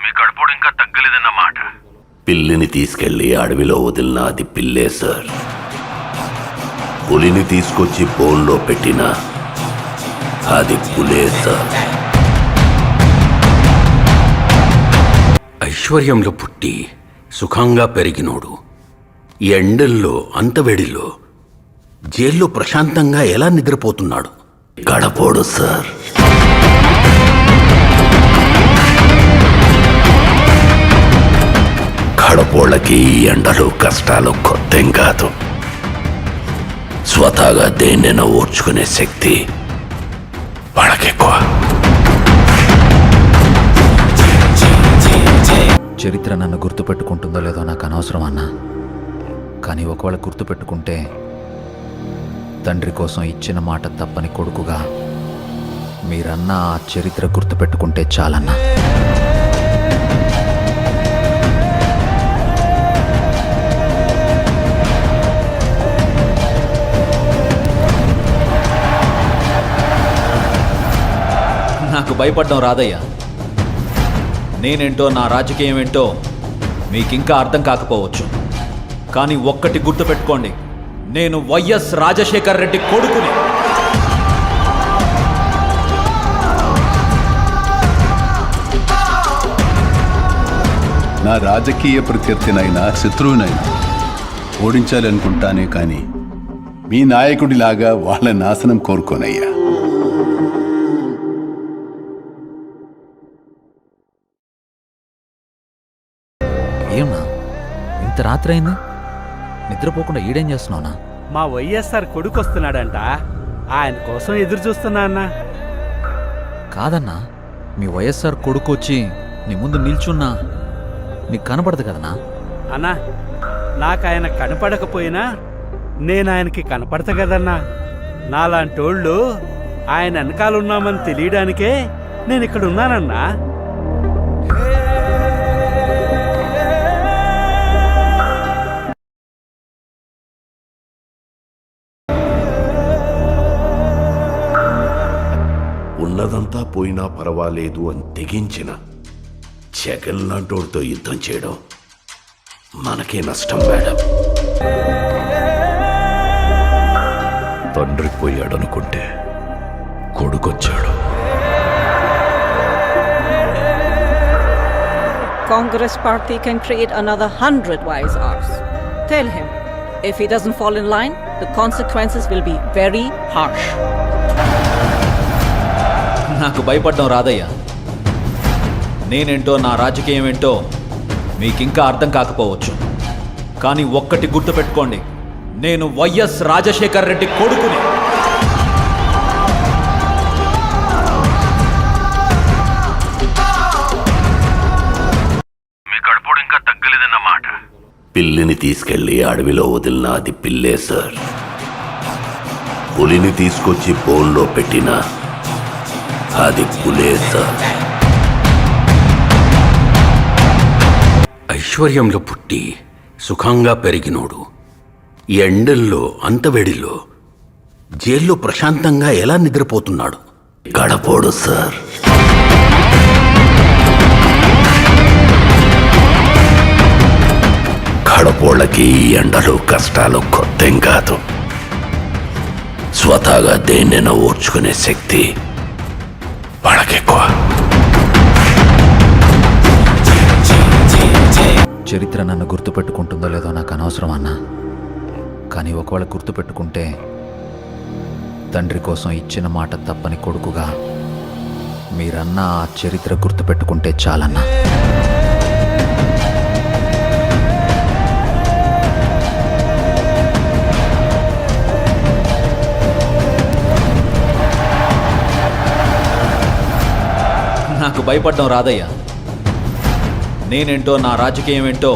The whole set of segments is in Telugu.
మీ కడుపుడు ఇంకా తగ్గలేదన్నమాట. పిల్లిని తీసుకెళ్లి అడవిలో వదిలిన అది పిల్లే సార్. పులిని తీసుకొచ్చి బోన్లో పెట్టిన అది పులే సార్. ఐశ్వర్యంలో పుట్టి సుఖంగా పెరిగినోడు ఈ ఎండల్లో అంతవేడిలో జైల్లో ప్రశాంతంగా ఎలా నిద్రపోతున్నాడు? గడపోడు సార్. గడపోళ్ళకి ఈ ఎండలు కష్టాలు కొత్తేం కాదు. స్వతహాగా దేన్నైనా ఓర్చుకునే శక్తి వాళ్ళకెక్కువ. చరిత్ర నన్ను గుర్తుపెట్టుకుంటుందో లేదో నాకు అనవసరం అన్నా. కానీ ఒకవేళ గుర్తుపెట్టుకుంటే తండ్రి కోసం ఇచ్చిన మాట తప్పని కొడుకుగా మీరన్నా ఆ చరిత్ర గుర్తుపెట్టుకుంటే చాలన్నా. నాకు భయపడడం రాదయ్యా. నేనేంటో నా రాజకీయం ఏంటో మీకింకా అర్థం కాకపోవచ్చు. కానీ ఒక్కటి గుర్తుపెట్టుకోండి, నేను వైఎస్ రాజశేఖర్ రెడ్డి కొడుకుని. నా రాజకీయ ప్రత్యర్థినైనా శత్రువునైనా ఓడించాలనుకుంటానే కానీ మీ నాయకుడిలాగా వాళ్ళ నాశనం కోరుకోనయ్యా. ఏమన్నా ఇంత రాత్రి అయింది, నిద్రపోకుండా ఈడేం చేస్తున్నావునా? మా వైఎస్ఆర్ కొడుకు వస్తున్నాడంట, ఆయన కోసం ఎదురు చూస్తున్నా అన్నా. కాదన్నా, మీ వైఎస్ఆర్ కొడుకు వచ్చి నీ ముందు నిల్చున్నా నీకు కనపడదు కదనా? అన్నా, నాకు ఆయన కనపడకపోయినా నేను ఆయనకి కనపడతా కదన్నా. నాలాంటోళ్ళు ఆయన వెనకాలన్నామని తెలియడానికే నేను ఇక్కడ ఉన్నానన్నా. ఉన్నదంతా పోయినా పర్వాలేదు అని తెగించిన జగన్ లాంటోడితో యుద్ధం చేయడం మనకే నష్టం మేడం. తండ్రి పోయాడనుకుంటే కొడుకొచ్చాడు. Congress party can create another 100 YSRs. Tell him, if he doesn't fall in line, the consequences will be very harsh. నాకు భయపడడం రాదయ్యా. నేనేంటో నా రాజకీయం ఏంటో మీకింకా అర్థం కాకపోవచ్చు. కానీ ఒక్కటి గుర్తుపెట్టుకోండి, నేను వైఎస్ రాజశేఖర్ రెడ్డి కొడుకుని. మీ కడుపుడు ఇంకా తగ్గలేదన్నమాట. పిల్లిని తీసుకెళ్లి అడవిలో వదిలిన అది పిల్లే సార్. పులిని తీసుకొచ్చి బోన్లో పెట్టిన అది పులే సార్. ఐశ్వర్యంలో పుట్టి సుఖంగా పెరిగినోడు ఈ ఎండల్లో అంతవేడిలో జైల్లో ప్రశాంతంగా ఎలా నిద్రపోతున్నాడు? గడపోడు సార్. గడపోళ్ళకి ఈ ఎండలు కష్టాలు కొత్తేం కాదు. స్వతహాగా దేన్నైనా ఓర్చుకునే శక్తి వాళ్ళకెక్కువ. చరిత్ర నన్ను గుర్తుపెట్టుకుంటుందో లేదో నాకు అనవసరం అన్నా. కానీ ఒకవేళ గుర్తుపెట్టుకుంటే తండ్రి కోసం ఇచ్చిన మాట తప్పని కొడుకుగా మీరన్నా ఆ చరిత్ర గుర్తుపెట్టుకుంటే చాలన్నా. నాకు భయపడడం రాదయ్యా. నేనేంటో నా రాజకీయం ఏంటో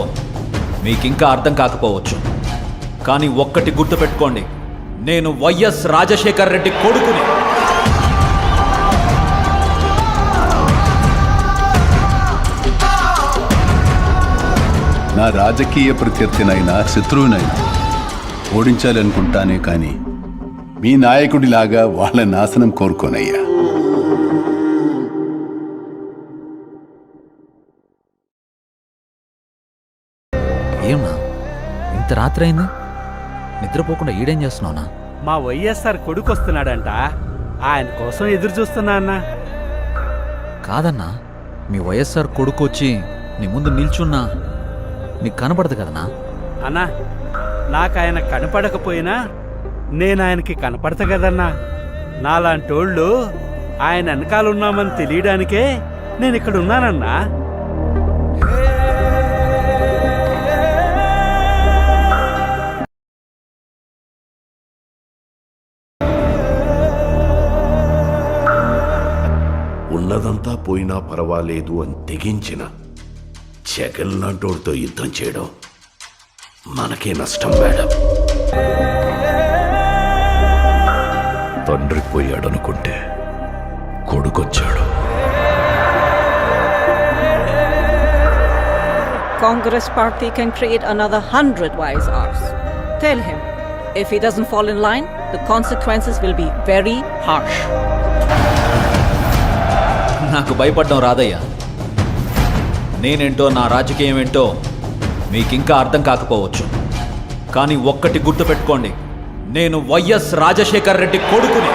మీకింకా అర్థం కాకపోవచ్చు. కానీ ఒక్కటి గుర్తుపెట్టుకోండి, నేను వైఎస్ రాజశేఖర్ రెడ్డి కొడుకుని. నా రాజకీయ ప్రత్యర్థినైనా శత్రువునైనా ఓడించాలనుకుంటానే కానీ మీ నాయకుడిలాగా వాళ్ళ నాశనం కోరుకోనయ్యా. ఏమన్నా ఇంత రాత్రి అయింది నిద్రపోకుండా ఈడేం చేస్తున్నావునా? మా వైఎస్ఆర్ కొడుకు వస్తున్నాడంట, ఆయన కోసం ఎదురు చూస్తున్నా అన్నా. కాదన్నా, మీ వైఎస్ఆర్ కొడుకు వచ్చి నీ ముందు నిల్చున్నా నీకు కనపడదు కదనా? అన్నా, నాకు ఆయన కనపడకపోయినా నేను ఆయనకి కనపడతా కదన్నా. నాలాంటోళ్ళు ఆయన వెనకాలన్నామని తెలియడానికే నేను ఇక్కడ ఉన్నానన్నా. ఉన్నదంతా పోయినా పర్వాలేదు అని తెగించిన జగన్ లాంటోడితో యుద్ధం చేయడం మనకే నష్టం మేడం. తండ్రి పోయాడనుకుంటే కొడుకొచ్చాడు. Congress party can create another 100 wise hours. Tell him, if he doesn't fall in line, the consequences will be very harsh. నాకు భయపడడం రాదయ్యా. నేనేంటో నా రాజకీయం ఏంటో మీకింకా అర్థం కాకపోవచ్చు, కానీ ఒక్కటి గుర్తుపెట్టుకోండి, నేను వైఎస్ రాజశేఖర్ రెడ్డి కొడుకుని.